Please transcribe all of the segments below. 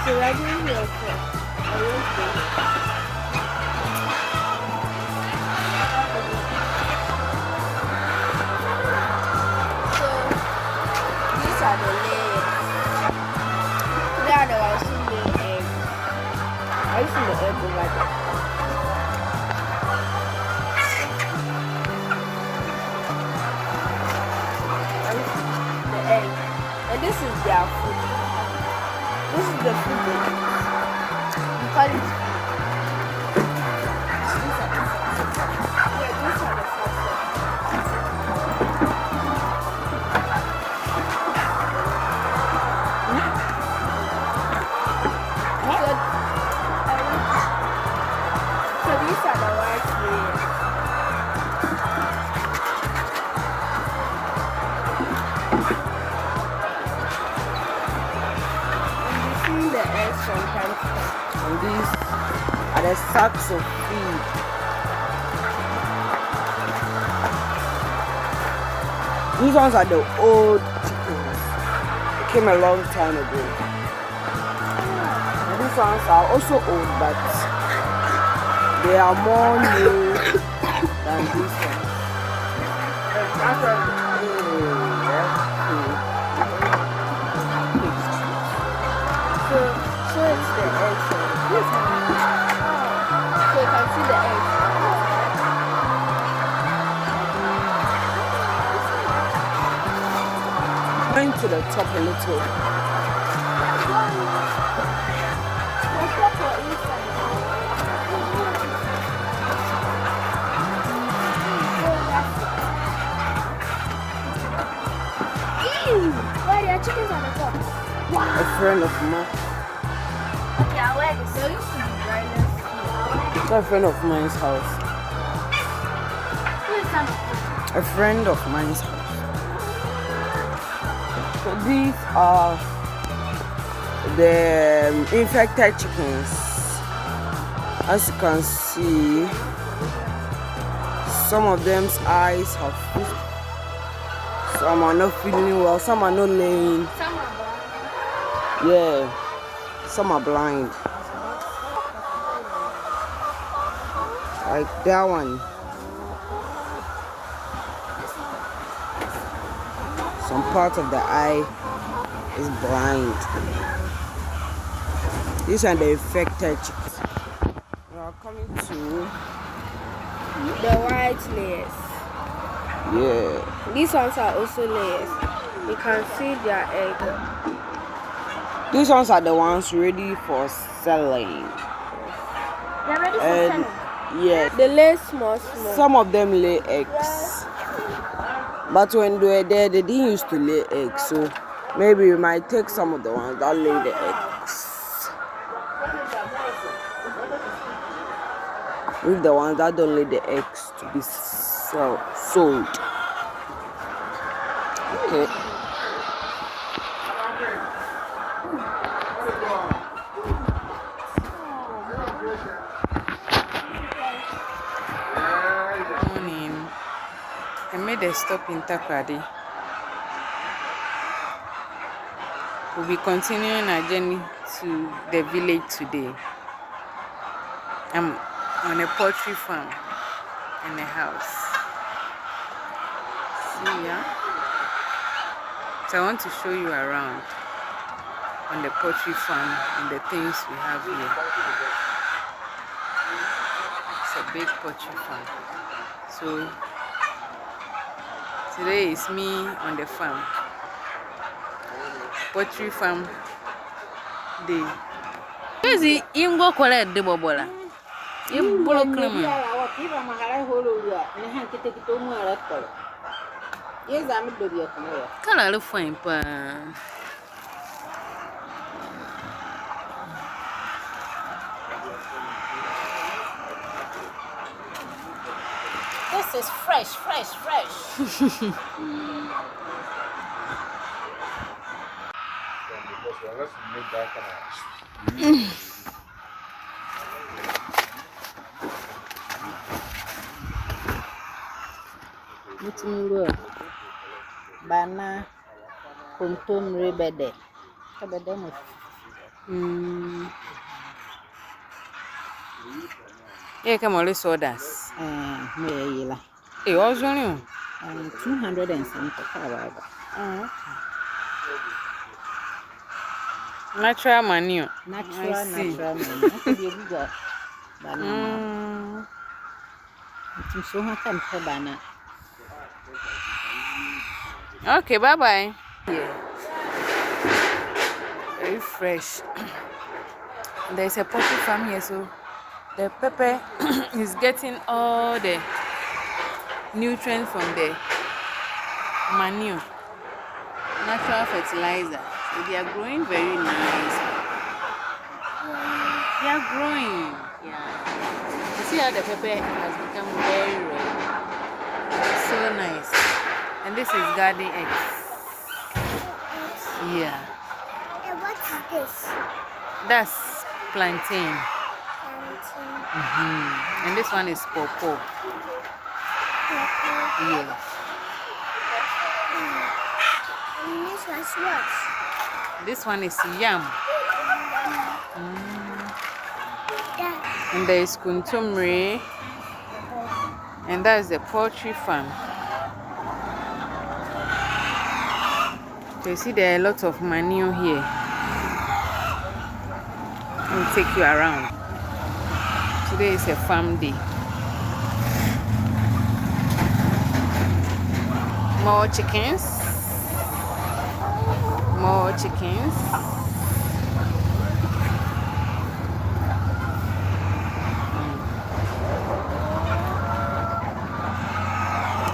So we are doing here first. So these are the layers. They are the ones who lay eggs. I used the egg over there. The egg. And this is their food. This is the food they eat. We call it food. These are the first ones. So these are the white layers. The eggs from time to time. And these are the sacks of feed. These ones are the old chickens. They came a long time ago. And these ones are also old, but they are more new than these ones. So it's the eggs. So you can see the eggs. Going to the top a little. Why are chickens on the top? A friend of mine. Okay, I'll wear this. There used to be dryness. It's a friend of mine's house. Who is that? A friend of mine's house. So these are the infected chickens. As you can see, some of them's eyes have fused. Some are not feeling well, some are not laying. Some are blind. Yeah, some are blind. Like that one. Some part of the eye is blind. These are the infected chickens. We are coming to The white layers. yeah. These ones are also layers. You can see their egg. These ones are the ones ready for selling. They're ready for And selling. yes, They lay small. some of them lay eggs. But when they were there, they didn't used to lay eggs. So maybe we might take some of the ones that lay the eggs. Leave the ones that don't lay the eggs to be sold. Okay. Morning. I made a stop in Takrady. We'll be continuing our journey to the village today. I'm on a poultry farm in a house. See ya. So I want to show you around on the poultry farm and the things we have here. It's a big poultry farm. So today is me on the farm. Poultry farm day. Is it Ingo collect the bobola? You block them. Color fine, pa. This is fresh. Mutungo bana kontom rebede kabede mo Yeah, come on, let's order. Hey, what's your name? 200 and something. Natural manure. Natural manure. Okay, bye bye. Yeah, very fresh. There's a poultry farm here, so the pepper is getting all the nutrients from the manure, natural fertilizer. So they are growing very nice. They are growing. Yeah. You see how the pepper has become very red. So nice. And this is garden eggs. Yeah. And what is this? That's plantain. And this one is pawpaw. Yeah. And this one's what? This one is yam. Yeah. And there is kuntumre. And that's the poultry farm. So you see there are a lot of manure here. Let me take you around. Today is a farm day. More chickens. More chickens.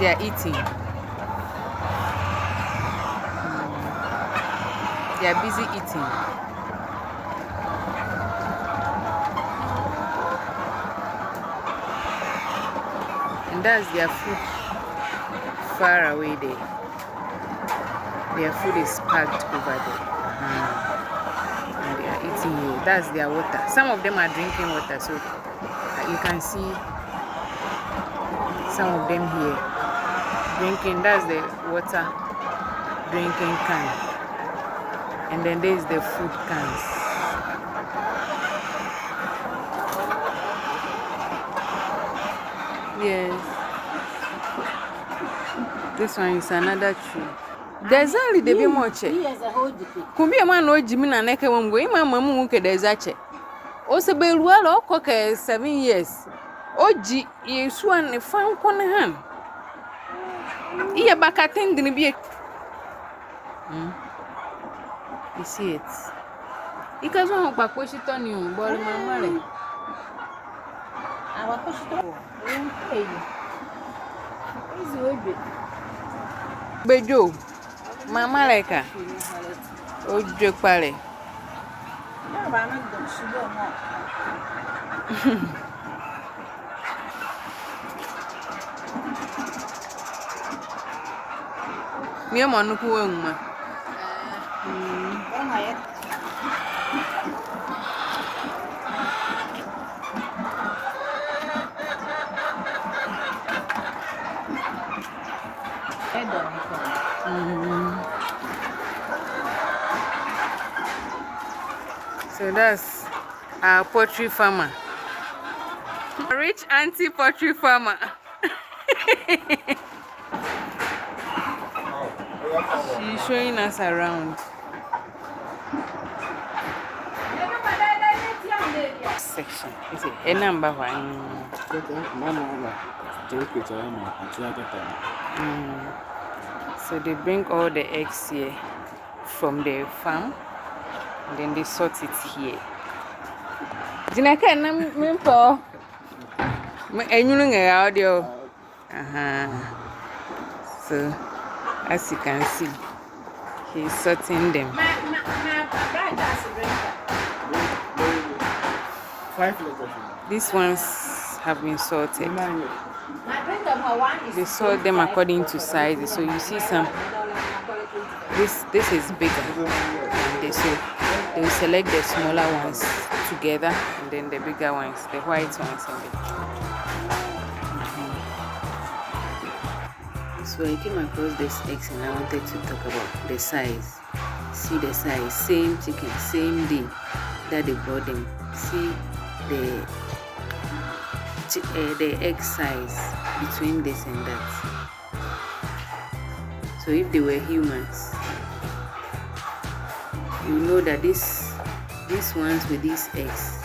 They are eating. They are busy eating. And that's their food far away there. Their food is packed over there. And they are eating here. That's their water. Some of them are drinking water, so you can see some of them here drinking. That's the water drinking can. And then there's the food cans. Yes. This one is another tree. There's only the be much. Could be a man or Jimmy and Neka won't go. My mamma won't get there's a check. Also, be well or cock 7 years. Oh, gee, you swan a farm corner hand. Here back attending the be. You see it. You can go back push it on you, boy, my money. Our push it Bejo, Mama like her. Oh, joke pale. Me am on who So that's our poultry farmer. A rich auntie poultry farmer. She's showing us around. Section. Is it a number one? So they bring all the eggs here from the farm. And then they sort it here. Jinaka na mimpo. Enyulunga audio. So as you can see, he's sorting them. These ones have been sorted. They sort them according to sizes. So you see some. This is bigger. And they will select the smaller ones together, and then the bigger ones, the white ones. So I came across this eggs and I wanted to talk about the size. See the size, same chicken, same day. that they brought them. See the egg size between this and that. So if they were humans, you know that these ones with these eggs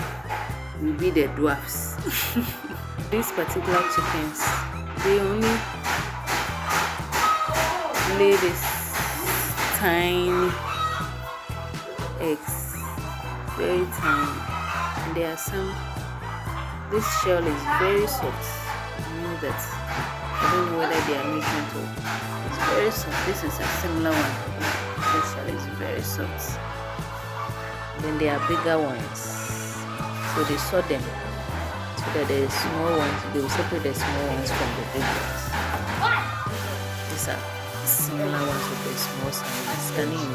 will be the dwarfs. These particular chickens, they only lay this tiny eggs, very tiny. And there are some, this shell is very soft. You know that. I don't know whether they are making to. It's very soft. This is a similar one. This shell is very soft. Then there are bigger ones. So they sort them so that the small ones, they will separate the small ones from the big ones. These are similar ones with the small size. Scanning.